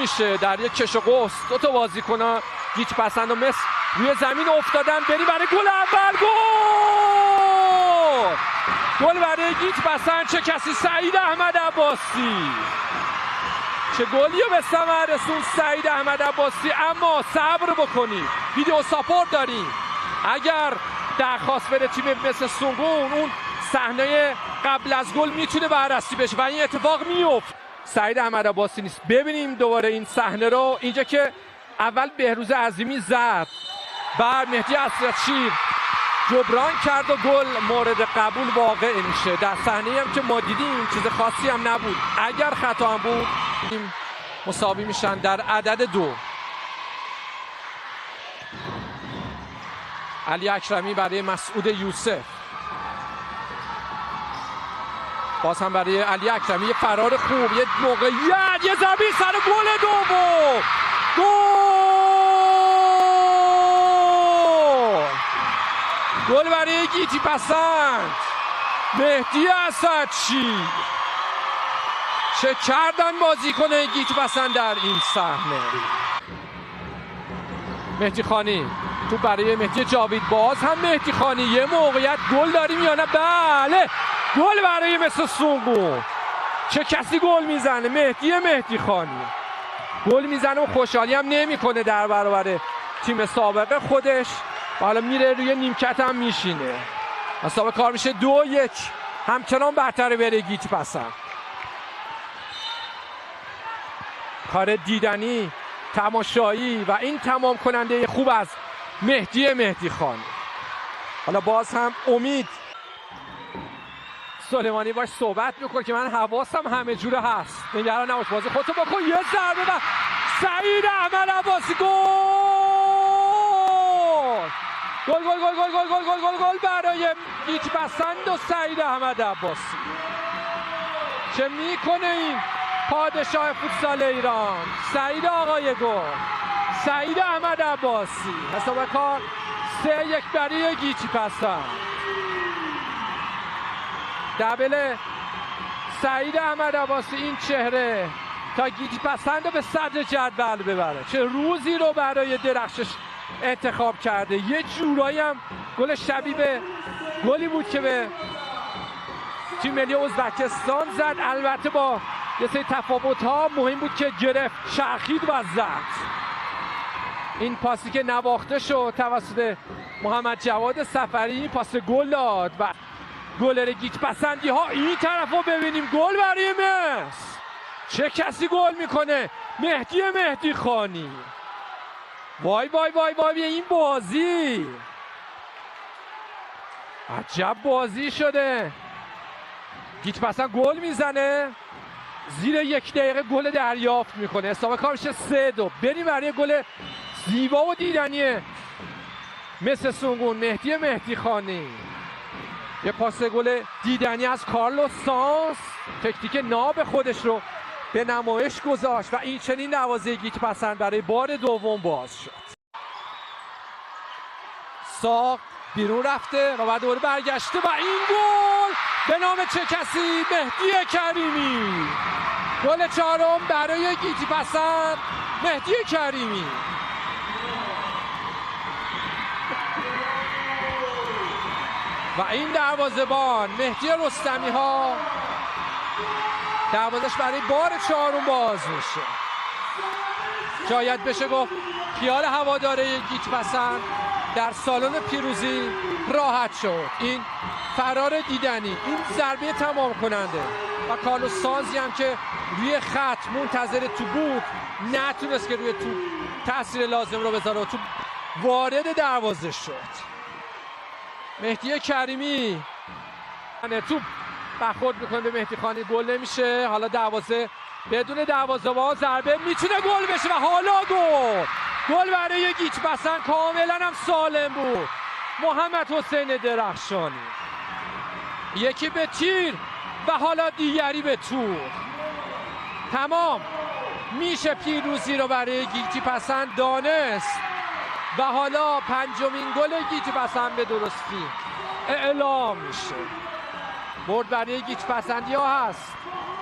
میشه در یک کش و قوس. دو تا بازیکن گیج پسند و مصر روی زمین افتادن. بریم برای گل اول. گل برای گیج پسند. چه کسی؟ سعید احمد عباسی. چه گلی رو به ثمر رسون سعید احمد عباسی. اما صبر بکنید، ویدیو ساپورت داریم. اگر درخواست بده تیم مثل سونگون، اون صحنه قبل از گل میتونه بررسی بشه و این اتفاق میفته. سعید احمد عباسی نیست. ببینیم دوباره این صحنه رو. اینجا که اول بهروز عظیمی زد، بعد مهدی اسدشیر جبران کرد و گل مورد قبول واقع میشه. در صحنه‌ای هم که ما دیدیم چیز خاصی هم نبود. اگر خطا هم بود مساوی میشن در عدد 2. علی اکرمی برای مسعود یوسف. باز هم برای علی اکرمی. یه فرار خوب، یه موقعیت، یه ضربه سر گل دوم. گل برای گیتی پسند. مهدی اسدشیر. چه کردن بازیکن گیتی پسند در این صحنه. مهدی خانی تو برای مهدی جاوید. باز هم مهدی خانی. یه موقعیت گل داریم یا نه؟ بله، گل برای مثل سونگون. چه کسی گل میزنه؟ مهدی خانی گل میزنه و خوشحالی هم نمیکنه در برابر تیم سابقه خودش. حالا میره روی نیمکت هم میشینه. حساب کار میشه 2-1. همچنان برتر بره گیتی پسند. کار دیدنی، تماشایی و این تمام کننده خوب از مهدی خانی. حالا باز هم امید سلیمانی باش صحبت میکنه که من حواسم همه جوره هست، نگران نباش، بازی خودتو بکن. یه ضربه و سعید احمد عباسی. گل برای گیج پسند و سعید احمد عباسی. چه میکنه این پادشاه فوتسال ایران؟ سعید آقای گل، سعید احمد عباسی. حساب کار 3-1 برای گیج پسند. دبل سعید احمد عباسی. این چهره تا گیج پسند رو به صدر جدول ببره. چه روزی رو برای درخشش انتخاب کرده. یه جورایی هم گل شبیه به گلی بود که به تیم ملی ازبکستان زد، البته با یه سری تفاوت‌ها. مهم بود که گرفت، چرخید و زد. این پاسی که نواخته شد توسط محمد جواد سفری، پاس گل داد و گلر گیج پسندی ها. این طرف رو ببینیم، گل برای مصر. چه کسی گل میکنه؟ مهدی خانی. وای این بازی عجب بازی شده. گیج پسند گل میزنه، زیر 1 دقیقه گل دریافت میکنه. حساب کار میشه 3-2. بریم برای گل زیبا و دیدنیه مثل سونگون. مهدی خانی. یه پاس گل دیدنی از کارلوس سانس، تکنیک ناب خودش رو به نمایش گذاشت و این چنین دروازه گیج پسند برای بار دوم باز شد. ساق بیرون رفته و بعد دوباره برگشته و این گل به نام چه کسی؟ مهدی کریمی. گل 4م برای گیج پسند، مهدی کریمی. و این دروازه‌بان مهدی رستمی ها دروازش برای بار 4م باز میشه. شاید بشه گفت خیال هواداره گیج پسند در سالن پیروزی راحت شد. این فرار دیدنی، این ضربه تمام کننده و کارلوس سانزی هم که روی خط منتظر تو بود، نتونست که روی تو تاثیر لازم رو بذاره و تو وارد دروازه شد. مهدی کریمی تو برخورد میکنه به مهدی خانی، گل نمیشه. حالا دروازه بدون دروازه‌بان ضربه میتونه گل بشه و حالا گل برای گیج پسند. کاملا هم سالم بود. محمد حسین درخشانی، یکی به تیر و حالا دیگری به تور. تمام میشه پیروزی رو برای گیج پسند دانست و حالا 5مین گل گیج پسند به درستی اعلام میشه. برد برای گیج پسندی ها هست،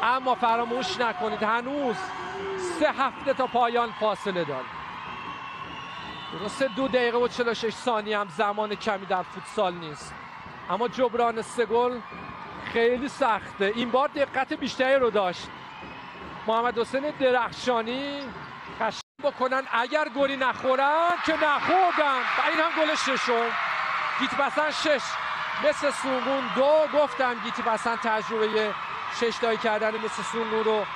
اما فراموش نکنید هنوز 3 هفته تا پایان فاصله داره. درسته 2 دقیقه و 46 ثانیه هم زمان کمی در فوتسال نیست، اما جبران 3 گل خیلی سخته. این بار دقت بیشتری رو داشت محمد حسین درخشانی قشنگ بکنن اگر گلی نخورن که نخوردن و این هم گل ششم. گیتیپسند 6 مثل سونگون 2. گفتم گیتیپسند تجربه 6 تایی کردن مثل سونگون رو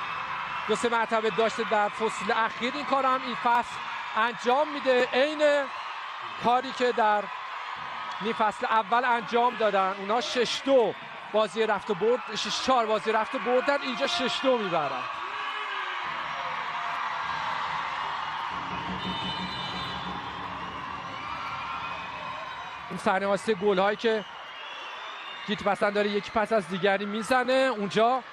2-3 مرتبه داشته در فصل اخیر. این کار هم این فصل انجام میده، عین کاری که در نیم فصل اول انجام دادن. اونا 6-2 بازی رفت و برد، 6-4 بازی رفت و بردن، اینجا 6-2 میبرن. این صحنه واسه گل هایی که گیتیپسند داره یکی پس از دیگری میزنه. اونجا